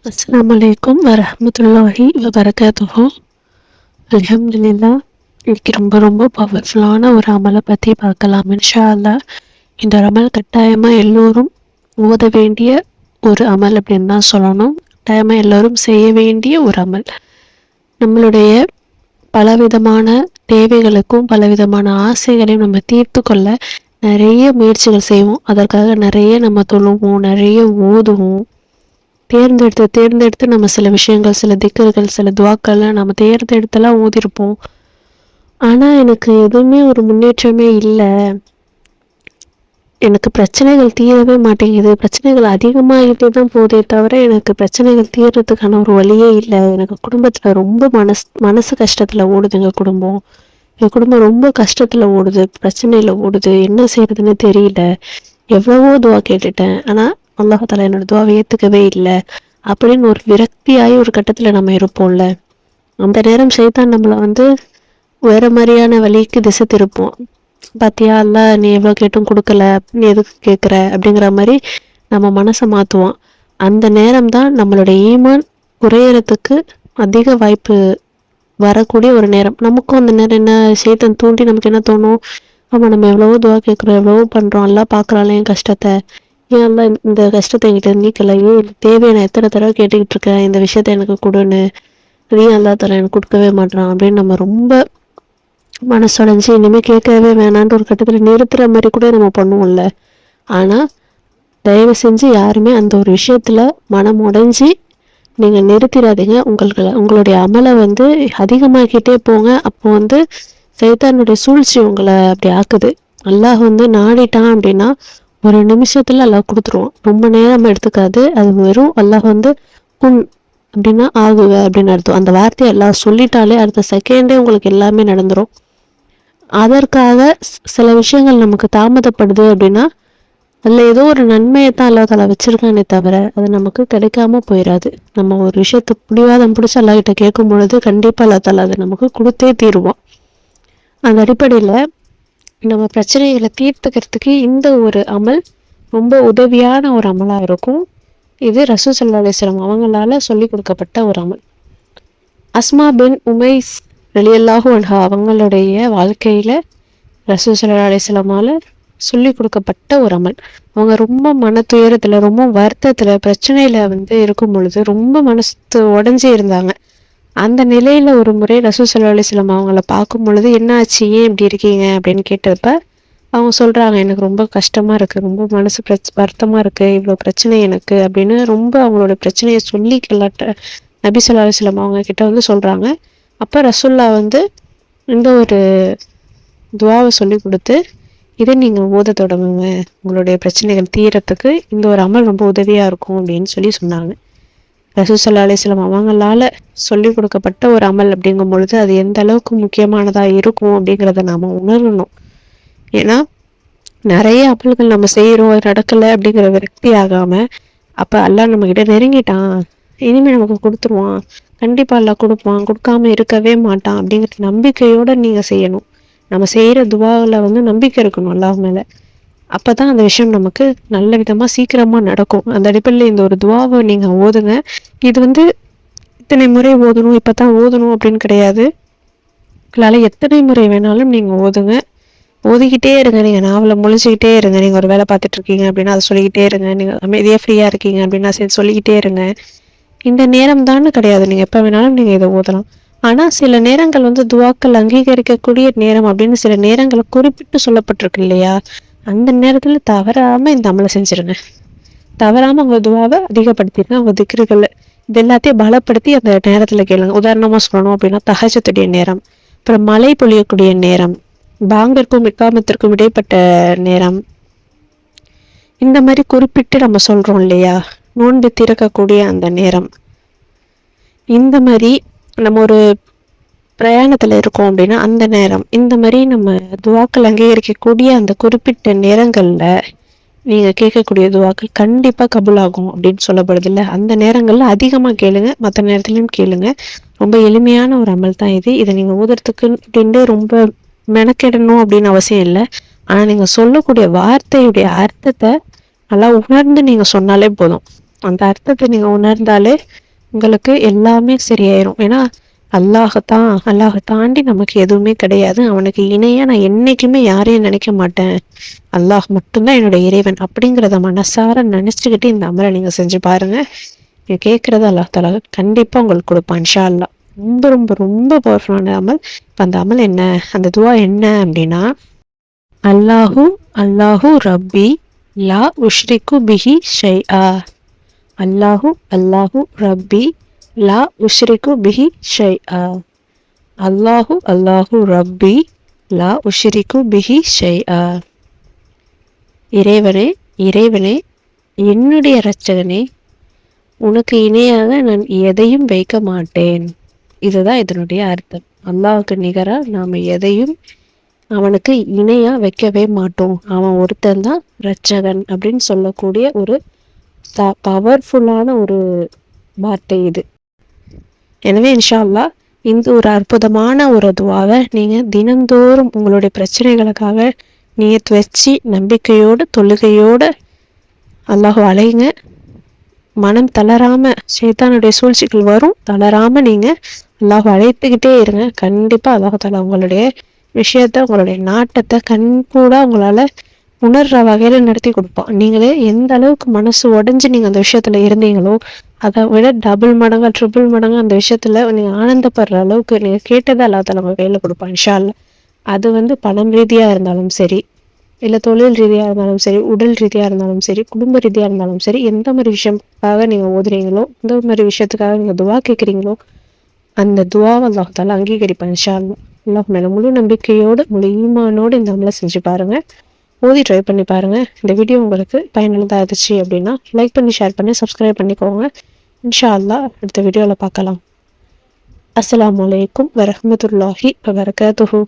அஸ்ஸலாமு அலைக்கும் வரஹ்மத்துல்லாஹி வபரகாத்துஹு. அல்ஹம்துலில்லாஹ். இன்னைக்கு ரொம்ப ரொம்ப பவர்ஃபுல்லான ஒரு அமலை பற்றி பார்க்கலாம் இன்ஷா அல்லாஹ். இந்த ஒரு அமல் கட்டாயமாக எல்லோரும் ஓத வேண்டிய ஒரு அமல் அப்படின்னு தான் சொல்லணும். கட்டாயமாக எல்லோரும் செய்ய வேண்டிய ஒரு அமல். நம்மளுடைய பலவிதமான தேவைகளுக்கும் பலவிதமான ஆசைகளையும் நம்ம தீர்த்து கொள்ள நிறைய முயற்சிகள் செய்வோம். அதற்காக நிறைய நம்ம தொழுவோம், நிறைய ஓதுவோம். தேர்ந்தெடுத்து நம்ம சில விஷயங்கள், சில திக்ர்கள், சில துவாக்கள்லாம் நம்ம தேர்ந்தெடுத்தெல்லாம் ஓதிருப்போம். ஆனால் எனக்கு எதுவுமே ஒரு முன்னேற்றமே இல்லை, எனக்கு பிரச்சனைகள் தீரவே மாட்டேங்குது, பிரச்சனைகள் அதிகமாகிட்டே தான் போதே தவிர எனக்கு பிரச்சனைகள் தீர்றதுக்கான ஒரு வழியே இல்லை, எனக்கு குடும்பத்தில் ரொம்ப மனசு கஷ்டத்தில் ஓடுது, எங்கள் குடும்பம் ரொம்ப கஷ்டத்தில் ஓடுது, பிரச்சனையில் ஓடுது, என்ன செய்யறதுன்னு தெரியல, எவ்வளவோ துவா கேட்டுட்டேன், ஆனால் அல்லாஹ் தஆலா என்னோட துவாவை ஏற்றுக்கவே இல்லை அப்படின்னு ஒரு விரக்தியாகி ஒரு கட்டத்தில் நம்ம இருப்போம்ல. அந்த நேரம் ஷைத்தான் நம்மளை வேற மாதிரியான வழிக்கு திசை திருப்போம். பாத்தியா, அல்லாஹ் நீ எவ்வளோ கேட்டும் கொடுக்கல, நீ எதுக்கு கேட்குற அப்படிங்கிற மாதிரி நம்ம மனசை மாற்றுவோம். அந்த நேரம் தான் நம்மளோட ஈமான் குறையறதுக்கு அதிக வாய்ப்பு வரக்கூடிய ஒரு நேரம். நமக்கும் அந்த நேரம் என்ன ஷைத்தான் தூண்டி நமக்கு என்ன தோணும், ஆமாம் நம்ம எவ்வளவோ துவா கேட்குறோம், எவ்வளவோ பண்ணுறோம், எல்லாம் பார்க்குறாள் என் கஷ்டத்தை, ஏன் எல்லாம் இந்த கஷ்டத்தை என்கிட்ட நீக்கலை, ஏன் தேவையை நான் எத்தனை தடவை கேட்டுக்கிட்டு இருக்கேன், இந்த விஷயத்த எனக்கு கொடுன்னு, நீ அல்லா தஆலா எனக்கு கொடுக்கவே மாட்டான் அப்படின்னு நம்ம ரொம்ப மனசுடைஞ்சு இனிமேல் கேட்கவே வேணான்ற ஒரு கட்டத்தில் நிறுத்துற மாதிரி கூட நம்ம பண்ணுவோம்ல. ஆனால் தயவு செஞ்சு யாருமே அந்த ஒரு விஷயத்தில் மனம் உடைஞ்சி நீங்கள் நிறுத்திடாதீங்க. உங்களுடைய அமலை அதிகமாக்கிட்டே போங்க. அப்போ சைத்தானுடைய சூழ்ச்சி உங்களை அப்படி ஆக்குது. அல்லாஹ் நாடிட்டான் அப்படின்னா ஒரு நிமிஷத்துல அல்லாஹ் கொடுத்துருவான். ரொம்ப நேரம் எடுத்துக்காது. அது வெறும் அல்லாஹ் குன் அப்படின்னா ஆகுவ அப்படின்னு அர்த்தம். அந்த வார்த்தையை அல்லாஹ் சொல்லிட்டாலே அடுத்த செகண்டே உங்களுக்கு எல்லாமே நடந்துரும். அதற்காக சில விஷயங்கள் நமக்கு தாமதப்படுது அப்படின்னா அதில் ஏதோ ஒரு நன்மையை தான் அல்லாஹ் தஆலா வச்சிருக்கானே தவிர அது நமக்கு கிடைக்காம போயிடாது. நம்ம ஒரு விஷயத்தை பிடிவாதம் பிடிச்சி அல்லாஹ் கிட்ட கேட்கும் பொழுது கண்டிப்பாக அல்லாஹ் தஆலா அதை நமக்கு கொடுத்தே தீருவான். அந்த அடிப்படையில் நம்ம பிரச்சனைகளை தீர்த்துக்கிறதுக்கு இந்த ஒரு அமல் ரொம்ப உதவியான ஒரு அமலாக இருக்கும். இது ரசூல் ஸல்லல்லாஹு அலைஹி வஸல்லம் அவங்களால சொல்லி கொடுக்கப்பட்ட ஒரு அமல். அஸ்மா பின் உமைஸ் ரலியல்லாஹு அன்ஹா அவங்களுடைய வாழ்க்கையில் ரசூல் ஸல்லல்லாஹு அலைஹி வஸல்லமால சொல்லி கொடுக்கப்பட்ட ஒரு அமல். அவங்க ரொம்ப மன துயரத்தில், ரொம்ப வருத்தத்தில், பிரச்சனையில் இருக்கும் பொழுது ரொம்ப மனசு உடஞ்சி இருந்தாங்க. அந்த நிலையில் ஒரு முறை ரசூல் ஸல்லல்லாஹு அலைஹி வஸல்லம் அவங்கள பார்க்கும் பொழுது என்ன ஆச்சு, ஏன் இப்படி இருக்கீங்க அப்படின்னு கேட்டப்ப அவங்க சொல்கிறாங்க, எனக்கு ரொம்ப கஷ்டமாக இருக்குது, ரொம்ப மனசு வருத்தமாக இருக்குது, இவ்வளோ பிரச்சனை எனக்கு அப்படின்னு ரொம்ப அவங்களோட பிரச்சனையை சொல்லி நபி ஸல்லல்லாஹு அலைஹி வஸல்லம் அவங்க கிட்ட சொல்கிறாங்க. அப்போ ரசூல்லா இந்த ஒரு துவாவை சொல்லி கொடுத்து, இதை நீங்கள் ஓத தொடங்குங்க, உங்களுடைய பிரச்சனைகள் தீரத்துக்கு இந்த ஒரு அமல் ரொம்ப உதவியாக இருக்கும் அப்படின்னு சொன்னாங்க. ரசூல் ஸல்லல்லாஹு அலைஹி வஸல்லம் அவங்களால சொல்லி கொடுக்கப்பட்ட ஒரு அமல் அப்படிங்கும் பொழுது அது எந்த அளவுக்கு முக்கியமானதாக இருக்கும் அப்படிங்கிறத நாம் உணரணும். ஏன்னா நிறைய அமல்கள் நம்ம செய்கிறோம், அது நடக்கலை அப்படிங்கிற விரக்தி ஆகாமல், அப்போ அல்லாஹ் நம்மக்கிட்ட நெருங்கிட்டான், இனிமேல் நமக்கு கொடுத்துருவான், கண்டிப்பாக அல்லாஹ் கொடுப்பான், கொடுக்காம இருக்கவே மாட்டான் அப்படிங்கிற நம்பிக்கையோடு நீங்கள் செய்யணும். நம்ம செய்கிற துவாவில் நம்பிக்கை இருக்கணும் அல்லாஹ் மேலே. அப்போ தான் அந்த விஷயம் நமக்கு நல்ல விதமாக சீக்கிரமாக நடக்கும். அந்த அடிப்படையில் இந்த ஒரு துவாவை நீங்கள் ஓதுங்க. இது இத்தனை முறை ஓதணும், இப்போ தான் ஓதணும் அப்படின்னு கிடையாது. உங்களால் எத்தனை முறை வேணாலும் நீங்கள் ஓதுங்க. ஓதிக்கிட்டே இருங்க. நீங்கள் நாவலை முழிச்சுக்கிட்டே இருங்க. நீங்கள் ஒரு வேலை பார்த்துட்ருக்கீங்க அப்படின்னா அதை சொல்லிக்கிட்டே இருங்க. நீங்கள் அமைதியாக ஃப்ரீயாக இருக்கீங்க அப்படின்னா சரி சொல்லிக்கிட்டே இருங்க. இந்த நேரம் தானே கிடையாது, நீங்கள் எப்போ வேணாலும் நீங்கள் இதை ஓதலாம். ஆனால் சில நேரங்கள் துவாக்கள் அங்கீகரிக்கக்கூடிய நேரம் அப்படின்னு சில நேரங்களை குறிப்பிட்டு சொல்லப்பட்டிருக்கு இல்லையா, அந்த நேரத்தில் தவறாமல் இந்த அமலை செஞ்சுருங்க. தவறாமல் உங்கள் துவாவை அதிகப்படுத்திடுங்க. உங்கள் திக்ருகள் இது எல்லாத்தையும் பலப்படுத்தி அந்த நேரத்தில் கேளுங்க. உதாரணமாக சொல்லணும் அப்படின்னா தஹஜ்ஜுடைய நேரம், அப்புறம் மழை பொழியக்கூடிய நேரம், பாங்கிற்கும் இக்காமத்திற்கும் இடைப்பட்ட நேரம், இந்த மாதிரி குறிப்பிட்டு நம்ம சொல்கிறோம் இல்லையா, நோன்பு திறக்கக்கூடிய அந்த நேரம், இந்த மாதிரி நம்ம ஒரு பிரயாணத்தில் இருக்கோம் அப்படின்னா அந்த நேரம், இந்த மாதிரி நம்ம துவாக்கள் அங்கீகரிக்கக்கூடிய அந்த குறிப்பிட்ட நேரங்களில் நீங்கள் கேட்கக்கூடிய துவாக்கள் கண்டிப்பாக கபூலாகும் அப்படின்னு சொல்லப்படுது இல்லை. அந்த நேரங்களில் அதிகமாக கேளுங்க, மற்ற நேரத்துலையும் கேளுங்க. ரொம்ப எளிமையான ஒரு அமல் தான் இது. இதை நீங்கள் ஓதுறதுக்கு அப்படின்ட்டு ரொம்ப மெனக்கெடணும் அப்படின்னு அவசியம் இல்லை. ஆனால் நீங்கள் சொல்லக்கூடிய வார்த்தையுடைய அர்த்தத்தை நல்லா உணர்ந்து நீங்கள் சொன்னாலே போதும். அந்த அர்த்தத்தை நீங்கள் உணர்ந்தாலே உங்களுக்கு எல்லாமே சரியாயிரும். ஏன்னா அல்லாஹை தாண்டி நமக்கு எதுவுமே கிடையாது. அவனுக்கு இணையாக நான் என்றைக்குமே யாரையும் நினைக்க மாட்டேன். அல்லாஹ் மட்டும்தான் என்னோட இறைவன் அப்படிங்கிறத மனசார நினச்சிக்கிட்டு இந்த அமலை நீங்கள் செஞ்சு பாருங்கள். நீங்கள் கேட்குறத அல்லாஹ் தஆலா கண்டிப்பாக உங்களுக்கு கொடுப்பான் இன்ஷா அல்லாஹ். ரொம்ப ரொம்ப ரொம்ப பவர்ஃபுல்லான அமல். இப்போ அந்த அமல் என்ன, அந்த துவா என்ன அப்படின்னா, அல்லாஹு அல்லாஹு ரப்பி லா உஷ்ரிக்கு பிஹி ஷைஆ. அல்லாஹு அல்லாஹு ரப்பி லா உஷ்ரிக்கு பிஹி ஷைஆ. அல்லாஹு அல்லாஹு ரப்பி லா உஷ்ரிக்கு பிஹி ஷைஆ. இறைவனே இறைவனே என்னுடைய இரட்சகனே, உனக்கு இணையாக நான் எதையும் வைக்க மாட்டேன். இதுதான் இதனுடைய அர்த்தம். அல்லாஹுக்கு நிகராக நாம் எதையும் அவனுக்கு இணையாக வைக்கவே மாட்டோம். அவன் ஒருத்தன் தான் இரட்சகன் அப்படின்னு சொல்லக்கூடிய ஒரு பவர்ஃபுல்லான ஒரு வார்த்தை இது. எனவே இன்ஷா அல்லாஹ் இந்த ஒரு அற்புதமான ஒரு துவாவை நீங்கள் தினந்தோறும் உங்களுடைய பிரச்சனைகளுக்காக நியத் வச்சு நம்பிக்கையோடு தொழுகையோடு அல்லாஹ் அலைங்க. மனம் தளராமல், ஷைத்தானுடைய சூழ்ச்சிகள் வரும், தளராமல் நீங்கள் அல்லாஹ் அழைத்துக்கிட்டே இருங்க. கண்டிப்பாக அல்லாஹ் தஆலா உங்களுடைய விஷயத்த, உங்களுடைய நாட்டத்தை கண்கூட உங்களால் உணர்கிற வகையில் நடத்தி கொடுப்பான். நீங்களே எந்த அளவுக்கு மனசு உடஞ்சி நீங்கள் அந்த விஷயத்தில் இருந்தீங்களோ அதை விட டபுள் மடங்கு ட்ரிபிள் மடங்கு அந்த விஷயத்தில் நீங்கள் ஆனந்தப்படுற அளவுக்கு நீங்கள் கேட்டதை அல்லாஹ் தஆலா உங்கள் கையில் கொடுப்பான் இன்ஷா அல்லாஹ். அது பணம் ரீதியாக இருந்தாலும் சரி, இல்லை தொழில் ரீதியாக இருந்தாலும் சரி, உடல் ரீதியாக இருந்தாலும் சரி, குடும்ப ரீதியாக இருந்தாலும் சரி, எந்த மாதிரி விஷயத்துக்காக நீங்கள் ஓதுறீங்களோ, எந்த மாதிரி விஷயத்துக்காக நீங்கள் துவா கேட்குறீங்களோ அந்த துவாவை அல்லாஹ் தஆலா அங்கீகரிப்பான் இன்ஷா அல்லாஹ். அல்லாஹ் மேலே முழு நம்பிக்கையோடு முழு ஈமானோடு இந்த அமலை செஞ்சு பாருங்கள். ஓதி ட்ரை பண்ணி பாருங்கள். இந்த வீடியோ உங்களுக்கு பயனுள்ளதாக இருந்துச்சு அப்படின்னா லைக் பண்ணி, ஷேர் பண்ணி, சப்ஸ்கிரைப் பண்ணிக்கோங்க. இன்ஷா அல்லாஹ் அடுத்த வீடியோவில் பார்க்கலாம். அஸ்ஸலாமு அலைக்கும் வரஹ்மத்துல்லாஹி வபரகாத்துஹு.